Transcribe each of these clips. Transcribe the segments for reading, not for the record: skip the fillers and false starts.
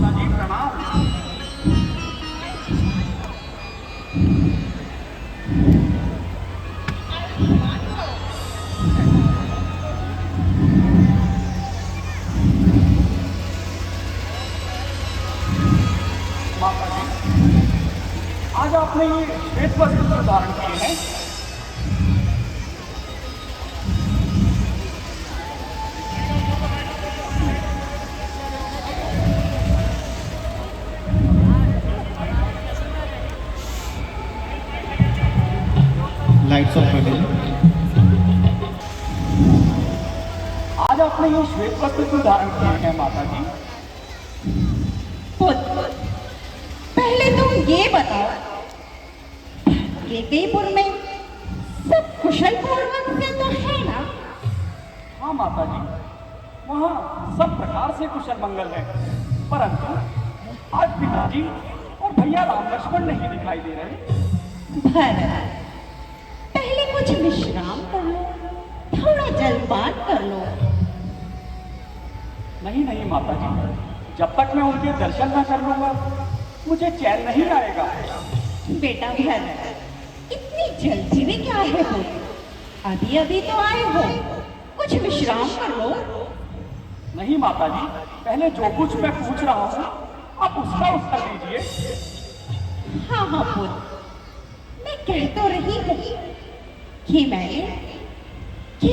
माता जी प्रणाम। माता जी, आज आपने ये श्वेत वस्त्र क्यों धारण किए हैं? लाइट्स ऑफ कर दीजिए। आज आपने ये श्वेत वस्त्र क्यों धारण किए हैं माता जी? पुत्र, पहले तुम ये बताओ, केकईपुर में सब कुशल पूर्वक से तो है ना? हाँ माता जी, वहाँ सब प्रकार से कुशल मंगल है, परंतु आज पिताजी और भैया राम लक्ष्मण नहीं दिखाई दे रहे। भरत, पहले कुछ विश्राम कर लो, थोड़ा जलपान कर लो। नहीं नहीं माता जी, जब तक मैं उनके दर्शन न कर लूंगा मुझे चैन नहीं आएगा। बेटा भरत, इतनी जल्दी में क्या है पुत्र? अभी अभी तो आए हो, कुछ विश्राम कर लो। नहीं माता जी, पहले जो कुछ मैं पूछ रहा हूँ आप उसका उत्तर दीजिए। हाँ हाँ पुत्र, मैं कह तो रही हूँ कि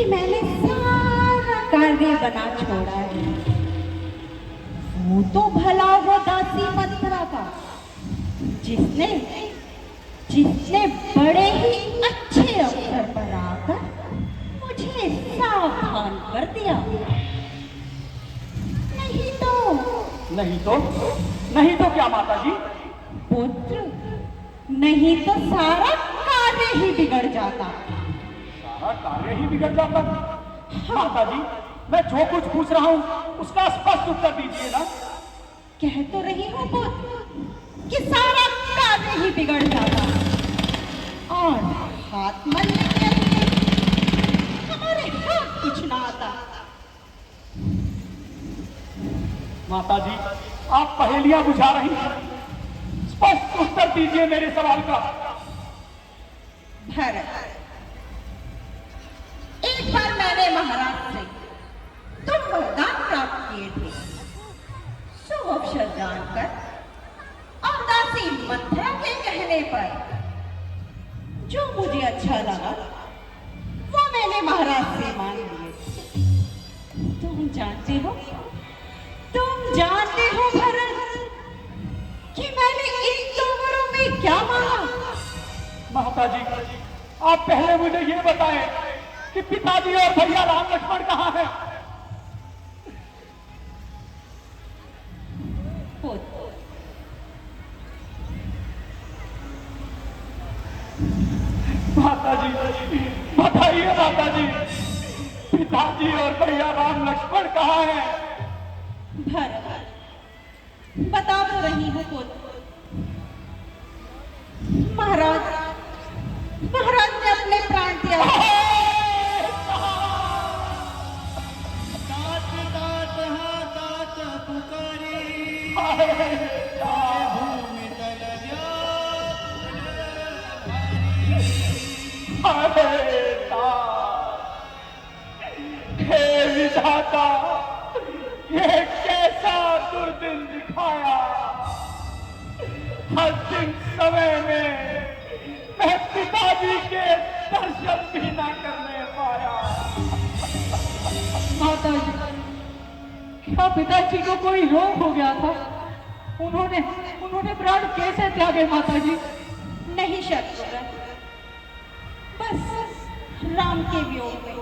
मैंने सारा कार्य बना छोड़ा है। वो तो भला वो दासी मंत्रा था जिसने बड़े ही अच्छे अवसर पर आकर मुझे सावधान कर दिया। नहीं तो क्या माता जी? पुत्र, नहीं तो सारा कार्य ही बिगड़ जाता। सारा कार्य ही बिगड़ जाता? माता जी, मैं जो कुछ पूछ रहा हूँ उसका स्पष्ट उत्तर दीजिए ना। कह तो रही हूँ पुत्र कि सारा कार्य ही बिगड़ जाता और हाथ मलने के लिए हमारे हाथ कुछ ना आता। माता जी, आप पहेलियां बुझा रही हैं, स्पष्ट उत्तर दीजिए मेरे सवाल का। भरत, एक बार मैंने महाराज से तुम वरदान प्राप्त किए थे, शुभ अवसर जानकर और दासी मंत्रा के कहने पर जो मुझे अच्छा लगा वो मैंने महाराज से मांग लिए। तुम जानते हो भरत कि मैंने इन 2 वरों में क्या मांगा? माता जी, आप पहले मुझे ये बताएं कि पिताजी और भैया राम लक्ष्मण कहाँ हैं? माता जी, बताइए माता जी, पिताजी और भैया राम लक्ष्मण कहाँ हैं? भरत, बता तो रही हूँ पुत्र। महाराज ने अपने प्राण त्याग दिए। हे विधाता, ये कैसा दुर्दिन दिखाया। हर दिन समय में मैं पिताजी के दर्शन भी ना करने पाया। माता जी, क्या पिताजी को कोई रोग हो गया था? उन्होंने प्राण कैसे त्यागे माता जी? नहीं शत्रुघ्न, बस राम के वियोग में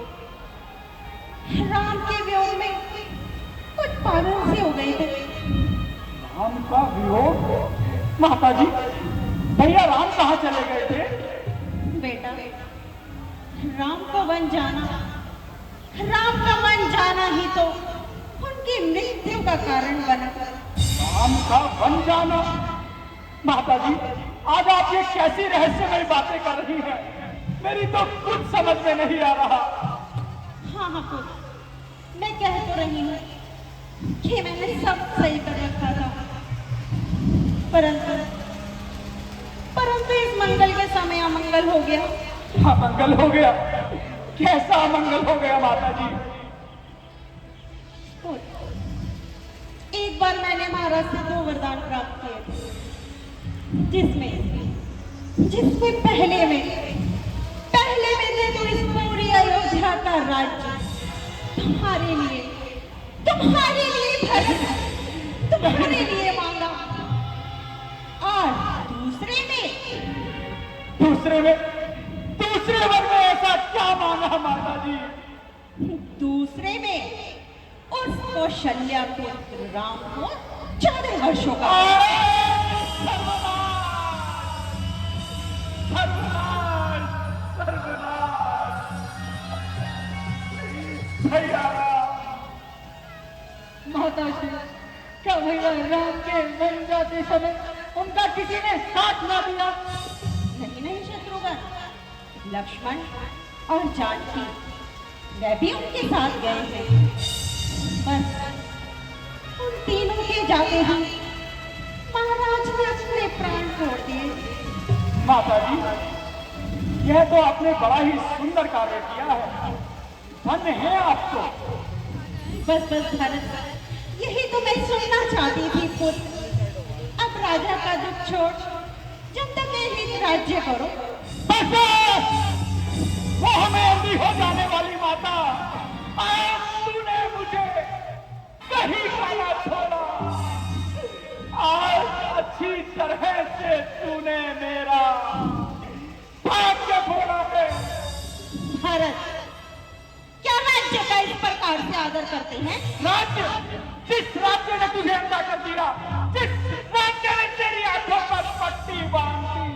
कुछ पागल से हो गए थे। राम का वियोग? माता जी, भैया राम कहाँ चले गए थे? बेटा, राम का वन जाना ही तो उनकी मृत्यु का कारण बना। राम का वन जाना? माता जी, आज आप ये कैसी रहस्यमय बातें कर रही हैं? मेरी तो कुछ समझ में नहीं आ रहा। हाँ पुत्र, मैं कह तो रही हूँ कि मैंने सब सही कर रखा था। परंतु परंतु इस मंगल के समय अमंगल हो गया। हाँ, मंगल हो गया। कैसा मंगल हो गया माता जी? एक बार मैंने महाराज से 2 वरदान प्राप्त किए थे, जिसमें पहले में थे तो इस पूरी अयोध्या का राज्य तुम्हारे लिए भरत, तुम्हारे लिए मांगा। और दूसरे वर में ऐसा क्या मांगा माता जी? दूसरे में उस कौशल्या पुत्र राम को 14 वर्षों का। भैया माता श्री, क्या भैया राम के बन जाते समय उनका किसी ने साथ ना दिया? नहीं शत्रुघ्न, लक्ष्मण और जानकी वे भी उनके साथ गए हैं। बस उन तीनों के जाते ही महाराज ने अपने प्राण छोड़ दिए। माता जी, यह तो आपने बड़ा ही सुंदर कार्य किया है। धन्य है आपको। बस भरत, यही तो मैं सुनना चाहती थी पुत्र। अब राजा का दुख छोड़, जब तक यही राज्य करो। बस वो हमें अंधी हो जाने वाली माता, आज तूने मुझे कहीं का ना छोड़ा। आज अच्छी तरह से तूने मेरा भाग्य फोड़ा है। भरत, क्या राज्य का इस प्रकार से आदर करते हैं? राज्य? जिस राज्य ने तुझे अंधा कर दिया, जिस राज्य ने तेरी आंखों पर पट्टी बांध दी,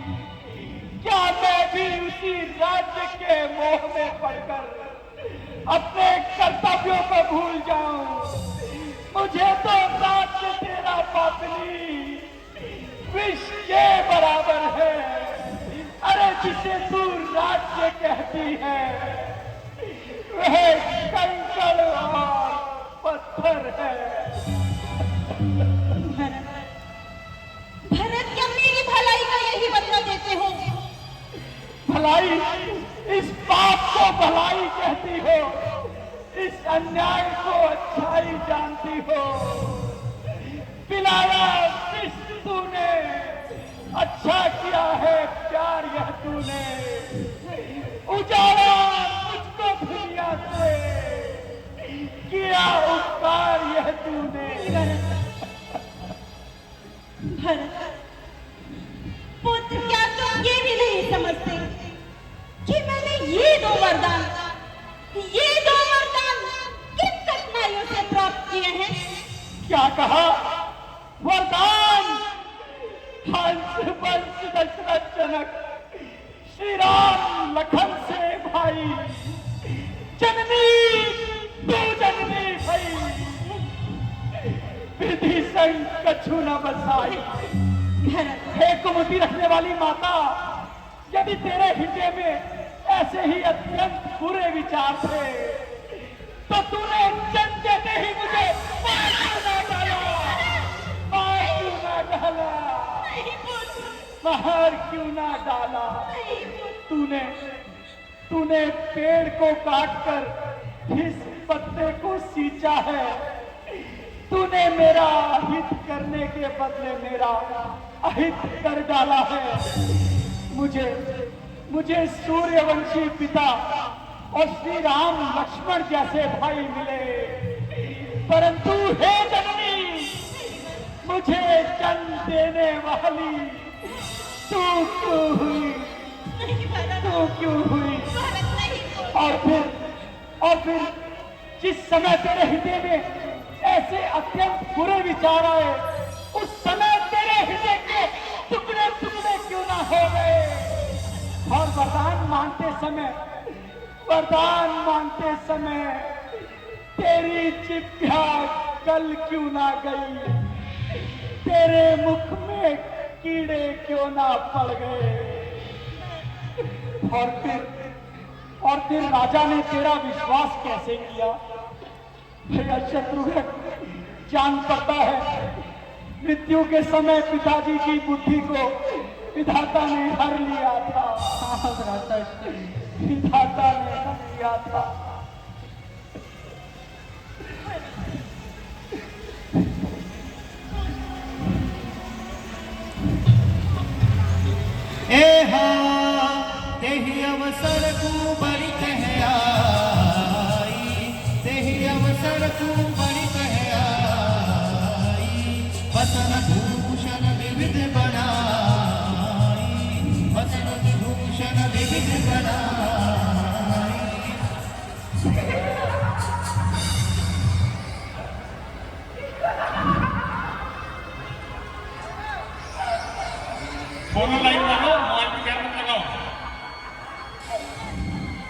क्या मैं भी उसी राज्य के मोह में पड़कर अपने कर्तव्यों को भूल जाऊं? मुझे तो राज्य तेरा पापनी विष के बराबर है। अरे जिसे तू राज्य कहती है वह कंकड़ और पत्थर है। भरत, क्या मेरी भलाई का यही बदला देते हो? भलाई? इस पाप को भलाई कहती हो? इस अन्याय को अच्छाई जानती हो? पिलाया विष तूने, अच्छा किया है प्यार यह तूने। उजाड़ा मुझको दुनिया से, किया उपकार यह तूने। भरत पुत्र, क्या तुम ये भी नहीं समझते कि मैंने ये दो वरदान किन कठिनाइयों से प्राप्त किए हैं? क्या कहा? वरदान? हंस वंश दशरथ जनक श्री राम लखन से भाई, जननी तू जननी भई, विधि संग कछु न बसाई। हे कुमति रखने वाली माता, यदि तेरे हृदय में ऐसे ही अत्यंत बुरे विचार थे तो तूने जन्म देते ही मुझे मार क्यों ना डाला? बाहर क्यों ना डाला? तूने पेड़ को काटकर इस पत्ते को सींचा है। तूने मेरा हित करने के बदले मेरा अहित कर डाला है। मुझे सूर्यवंशी पिता और श्री राम लक्ष्मण जैसे भाई मिले, परंतु हे जननी, मुझे जन्म देने वाली तू क्यों हुई? और फिर जिस समय तेरे हृदय में ऐसे अत्यंत बुरे विचार आए, उस समय तेरे हृदय के टुकड़े टुकड़े क्यों ना हो गए? और वरदान मांगते समय तेरी जिह्वा गल क्यों ना गई? तेरे मुख में कीड़े क्यों ना पड़ गए? और फिर राजा ने तेरा विश्वास कैसे किया? भैया शत्रुघ्न, जान पड़ता है मृत्यु के समय पिताजी की बुद्धि को विधाता ने हर लिया था। हाँ भ्राता श्री, विधाता ने हर लिया था। एहा तेहि अवसर को बड़ी कह आई, तेहि अवसर को बड़ी कह आई, वसन भूषण विविध बनाई, वसन भूषण विविध बनाई। दोनों लाइन लगाओ, माइक पे कैमरा लगाओ।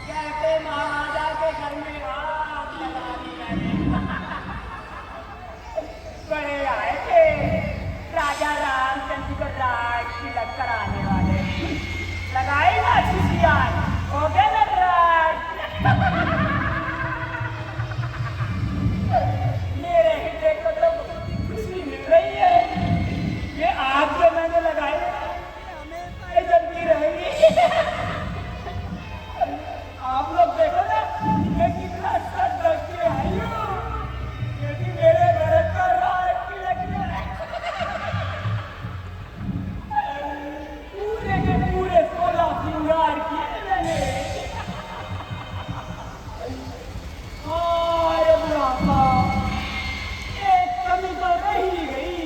कहते महाराजा के घर में आग लगा दी मैंने। बड़े आए थे राजा रामचंद्र को राज तिलक कराने वाले। लगाई ना खुशियार, हो गए ना राज। मेरे हृदय को तो खुशी मिल रही है। ये आग जो मैंने लगाई है, ये जल्दी रहेगी। आप लोग देखो ना, मैं कितना सच के आई हूँ। यदि मेरे भरत का राज तिलक पूरे के पूरे 16 श्रृंगार किए मैंने। अरे बुढ़ापा, एक कमी तो रह ही गई।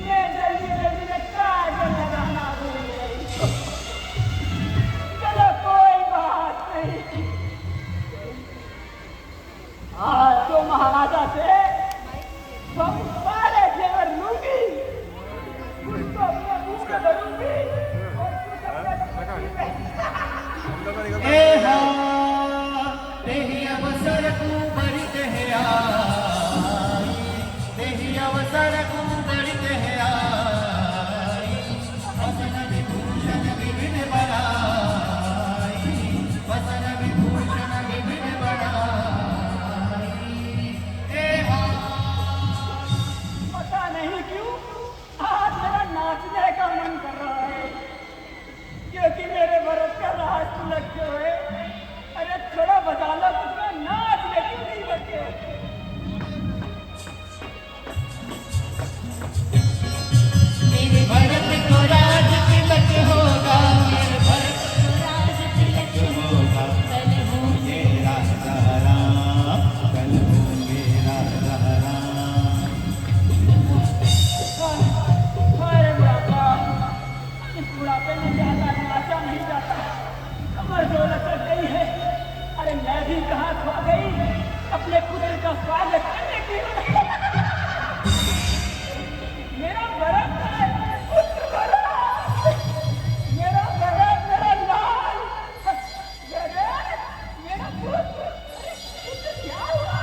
मैं जल्दी जल्दी में काजल लगाना भूल गई। चलो कोई बात नहीं। आज तो महाराजा से हम सारे जेवर लूंगी, कुछ तो अपने मुंह में भरूंगी और कुछ अपने एहा तेहि अवसर को बड़ी कह आई, तेहि अवसर को बड़ी कह आई, वसन विभूषण विविध बनाई, वसन विभूषण विविध बनाई। एहा पता नहीं क्यों आज मेरा नाचने का मन कर रहा है, क्योंकि मेरे भरत का राज तिलक जो है, अरे थोड़ा बजा लो तो मैं नाच ले, क्यों नहीं बचे। मेरे भरत को राज तिलक होगा, मेरे भरत को राज तिलक होगा, कल होंगे राजा राम, कल होंगे राजा राम। अरे बुढ़ापा, इस बुढ़ापे में ज्यादा नाचा नहीं जाता, कमर जो लचक गई है। अरे मैं भी कहाँ खो गई अपने पुत्र का स्वागत करने की। मेरा भरत है, पुत्र भरत, मेरा भरत, मेरा लाल, मेरा पुत्र। क्या हुआ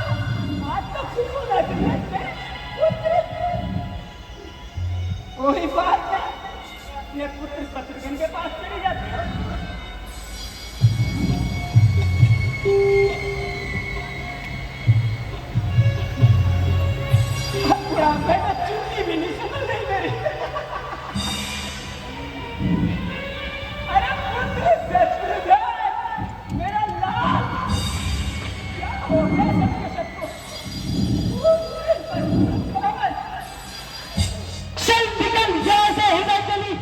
आज तो खुशबू लग रही है पुत्र। कोई बात नहीं, अपने पुत्र शत्रुघ्न के पास चली जाती हो। बुढ़ापे में चुन्नी भी नहीं समझ रही मेरी। अरे पुत्र शत्रुघ्न, मेरा लाल, क्या हो गया सबके सबको। चल निकल यहाँ से, हिला चली,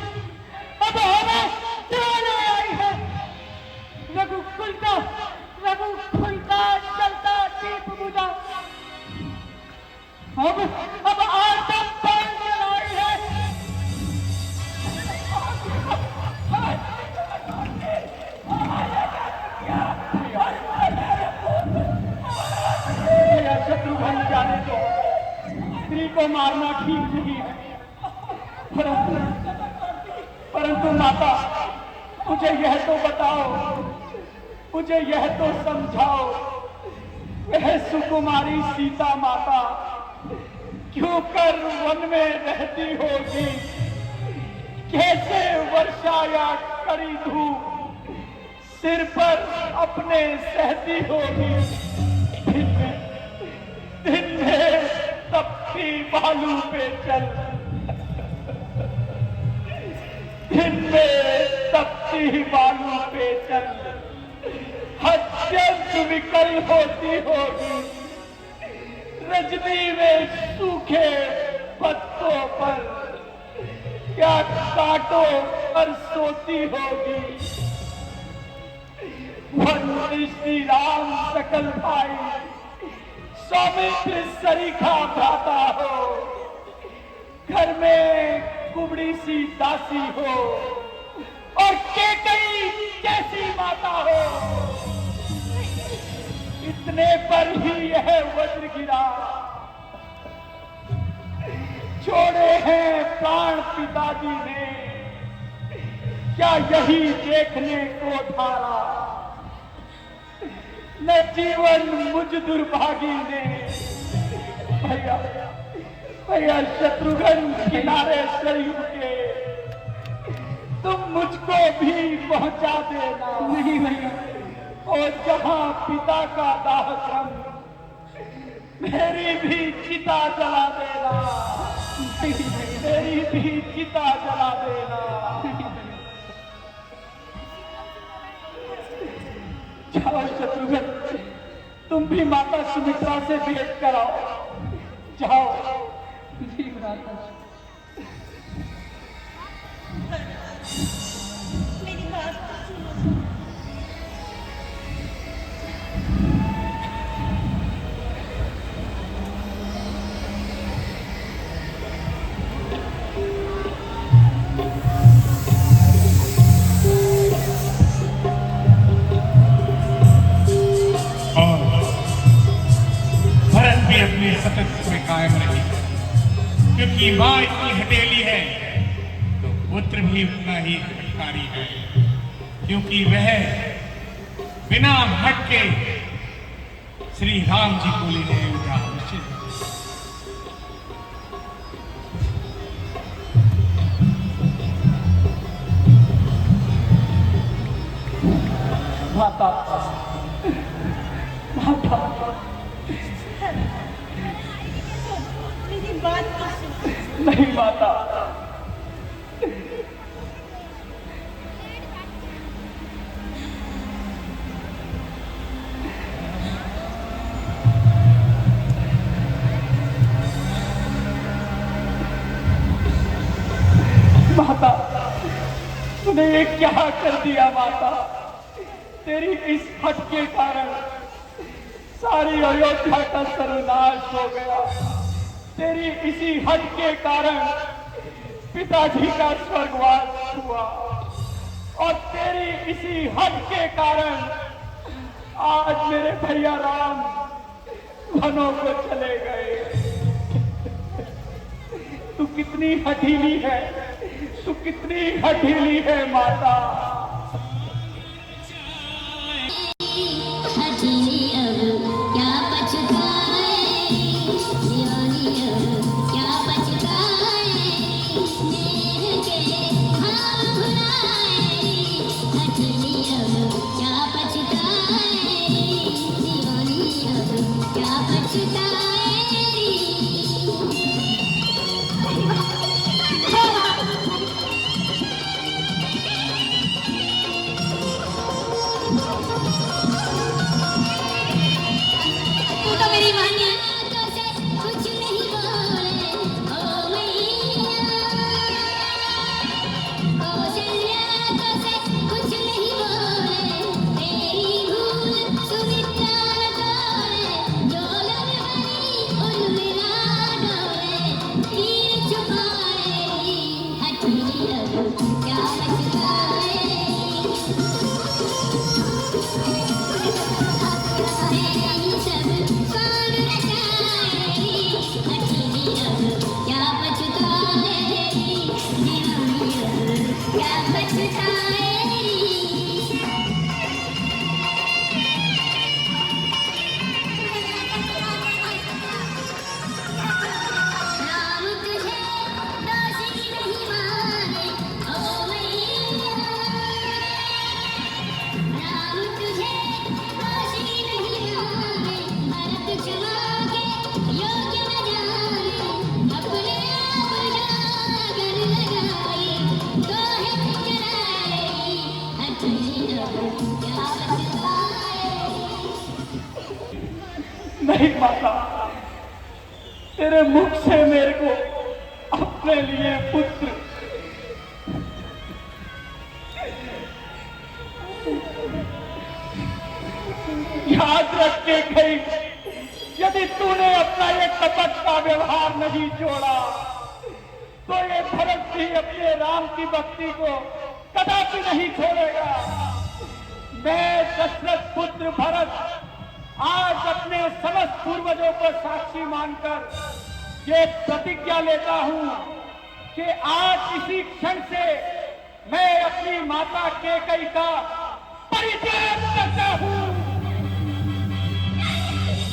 अब हमें चलाने आई है। रघुकुलता चलता दीप बुझा, अब आतम पर जलाई है। शत्रुघ्न जाने दो, स्त्री को मारना ठीक नहीं है, परंतु माता, मुझे यह तो बताओ, मुझे यह तो समझाओ, वह सुकुमारी सीता माता क्यों कर वन में रहती होगी, कैसे वर्षा या कड़ी धूप सिर पर अपने सहती होगी। दिन में तपती बालू पे चल, दिन में तपती बालू पे चल, अत्यंत विकल होती होगी, रजनी में सूखे पत्तों पर क्या कांटों पर सोती होगी। वन श्री राम सकल भाई, सौमित्र सरीखा भ्राता हो, घर में कुबड़ी सी दासी हो और केकई जैसी माता हो। इतने पर ही यह वज्र गिरा, छोड़े हैं प्राण पिताजी ने, क्या यही देखने को धारा, न जीवन मुझ दुर्भागी ने। भैया भैया शत्रुघ्न किनारे सरयू के, तुम मुझको भी पहुंचा देना। नहीं भैया, और जहां पिता का दाह क्रम, मेरी भी चिता जला देना, मेरी भी चिता जला देना। जाओ शत्रुघ्न, तुम भी माता सुमित्रा से भेंट कराओ, जाओ। जी भ्राता। मेरी बात सुनो। अपने सतत में कायम रही, क्योंकि माँ इतनी हटेली है तो पुत्र भी उतना ही हटकारी है, क्योंकि वह बिना हट के श्री राम जी को लेने उठा निश्चित। माता माता, मेरी बात तो सुनो। नहीं माता, माता तूने ये क्या कर दिया माता। तेरी इस हट के कारण सारी अयोध्या का सर्वनाश हो गया। तेरी इसी हट के कारण पिताजी का स्वर्गवास हुआ और तेरी इसी हट के कारण आज मेरे भैया राम वनों को चले गए। तू कितनी हठीली है, तू कितनी हठीली है माता। नहीं माता, तेरे मुख से मेरे को अपने लिए पुत्र याद रख के गई। यदि तूने अपना ये कपट का व्यवहार नहीं छोड़ा तो ये भरत भी अपने राम की भक्ति को कदापि नहीं छोड़ेगा। मैं दशरथ पुत्र भरत आज अपने समस्त पूर्वजों को साक्षी मानकर ये प्रतिज्ञा लेता हूं कि आज इसी क्षण से मैं अपनी माता कैकेयी का परित्याग करता हूं।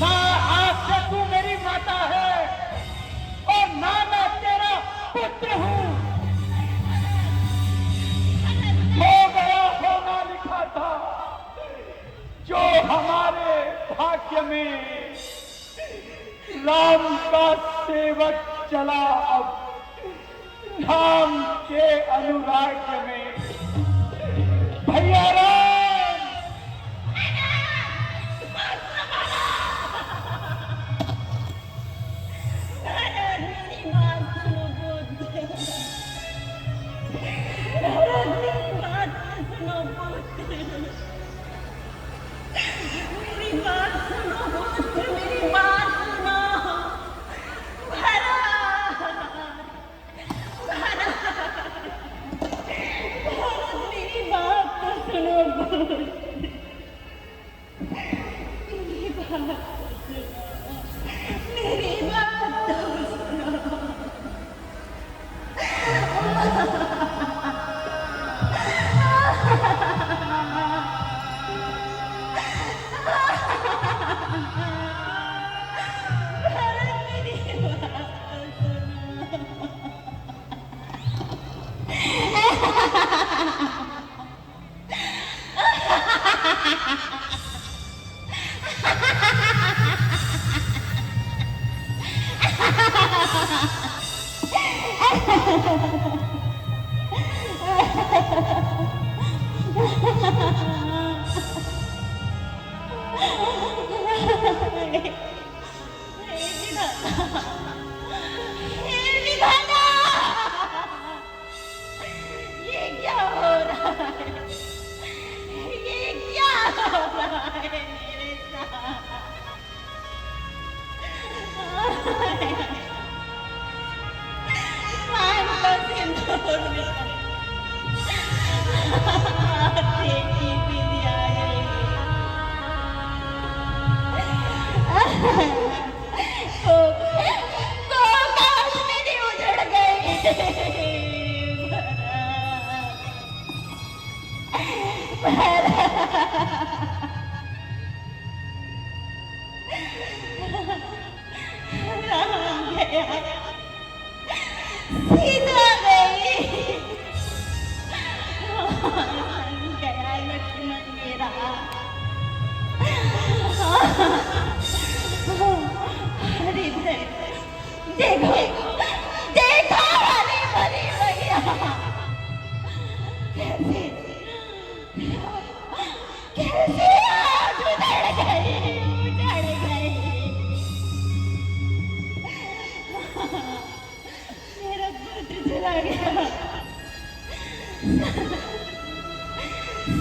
ना आज से तू मेरी माता है और ना मैं तेरा पुत्र हूं। हो गया होना लिखा था, जो हमारे भाग्य में राम का सेवक चला, अब राम के अनुराग में भैया राम।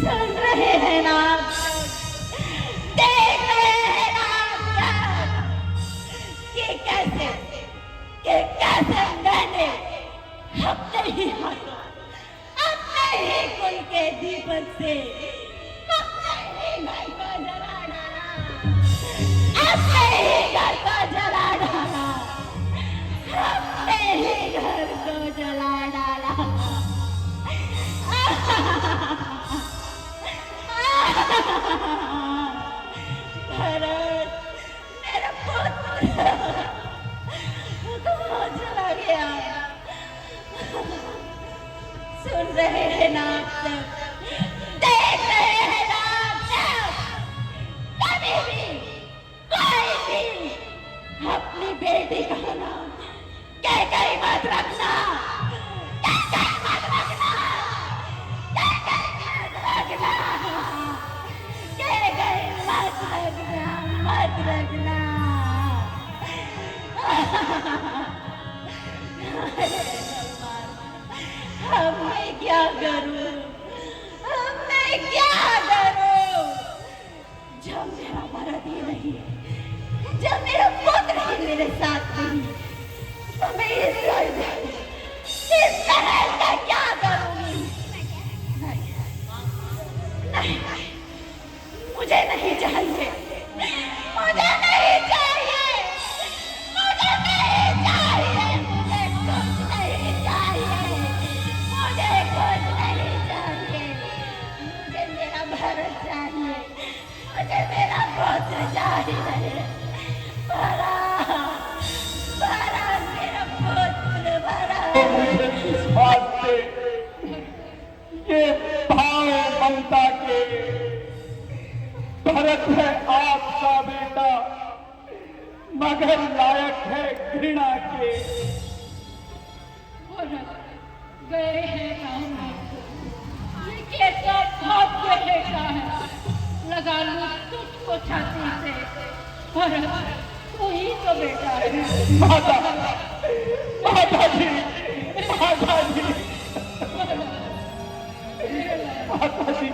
सुन रहे हैं ना, देख रहे हैं ना कि कैसे मैंने अपने ही हाथों अपने ही कुल के दीपक से अपने ही घर को जला डाला, अपने ही घर को जला डाला, अपने ही घर को जला डाला। भरत मेरा पुत्र कहाँ चला गया? सुन रहे हैं ना आप सब, देख रहे हैं ना आप सब, कभी भी कोई भी अपनी बेटी का नाम कैकेयी मत रखना, कैकेयी मत रखना, कैकेयी मत रखना, कैकेयी मत रखना, मत रखना। अब मैं क्या करूं? अब मैं क्या करूं? जब मेरा मर्द ही नहीं, जब मेरा पुत्र ही मेरे साथ नहीं, तो मैं इस महल का क्या करूंगी? नहीं, नहीं, मुझे नहीं चाहिए, मुझे नहीं चाहिए, मुझे नहीं चाहिए, मुझे कुछ नहीं चाहिए, मुझे कुछ नहीं चाहिए, मुझे मेरा भारत चाहिए, मुझे मेरा पुत्र चाहिए। भरा, भरा मेरा पुत्र भरा। मुझे इस बात से ये भाव ममता के, भरत है आपका बेटा मगर लायक है घृणा के। भरत गए हैं राम में, ये कैसा भाग्य है का है, लगा लूं तुझको छाती से। भरत तू ही तो बेटा है। माता, माता जी, माता जी, माता जी,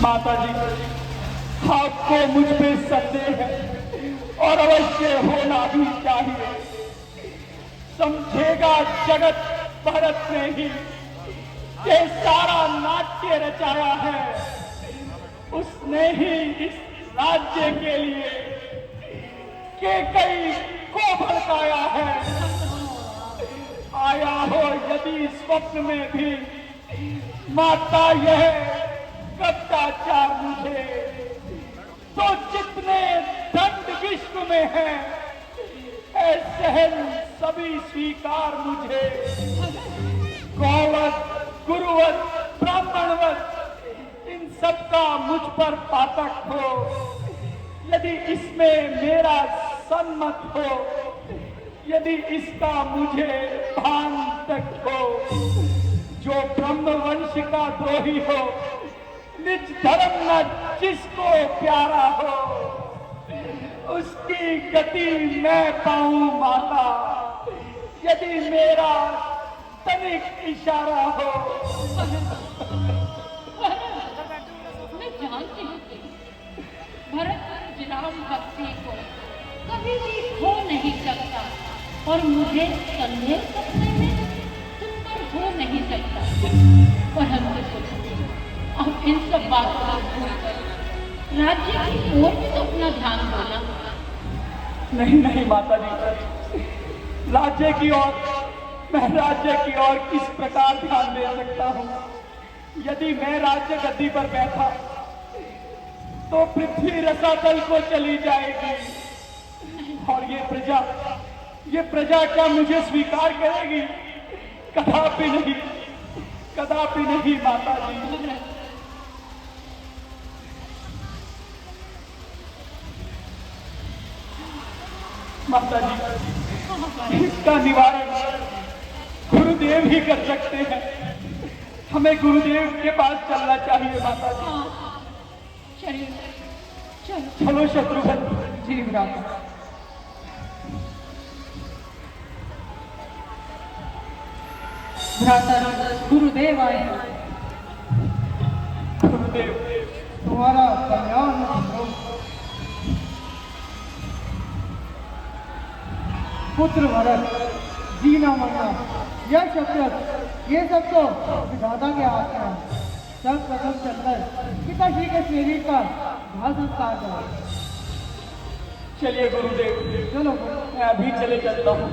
माता जी, आपको मुझ पे संदेह है और अवश्य होना भी चाहिए। समझेगा जगत भरत ने ही ये सारा नाट्य रचाया है, उसने ही इस राज्य के लिए केकई को भड़काया है। आया हो यदि स्वप्न में भी माता यह कब्जाचार मुझे, तो जितने दंड विश्व में है ऐ सहन सभी स्वीकार मुझे। गौवत, गुरुवत, ब्राह्मणवत इन सबका मुझ पर पातक हो, यदि इसमें मेरा सम्मत हो, यदि इसका मुझे भान तक हो। जो ब्रह्मवंश का द्रोही हो, निज धर्म न जिसको प्यारा हो, उसकी गति मैं पाऊं माता, यदि मेरा तनिक इशारा हो। मैं जानती हूँ भरत राम भक्ति को कभी भी खो नहीं सकता, और मुझे संदेह करने में तुम पर हो नहीं सकता। परंतु अब इन सब बातों को भूलकर राज्य की ओर भी तो अपना ध्यान देना। नहीं नहीं माता जी, राज्य की ओर, मैं राज्य की ओर किस प्रकार ध्यान दे सकता हूँ? यदि मैं राज्य गद्दी पर बैठा तो पृथ्वी रसातल को चली जाएगी, और ये प्रजा क्या मुझे स्वीकार करेगी? कदापि नहीं, कदापि नहीं माता जी। माता जी, इसका निवारण गुरुदेव ही कर सकते हैं। हमें गुरुदेव के पास चलना चाहिए माता जी। चलिए चलो। चलो शत्रुघ्न जी। भ्राता, गुरुदेव आए। गुरुदेव तुम्हारा कल्याण हो। पुत्र भरत, जीना मरना, यह शब्द, ये सब तो विधाता के हाथ में है। सब कदम चलकर पिताश्री के शरीर का दाह संस्कार करो। चलिए गुरुदेव, चलो मैं अभी चले चलता हूँ।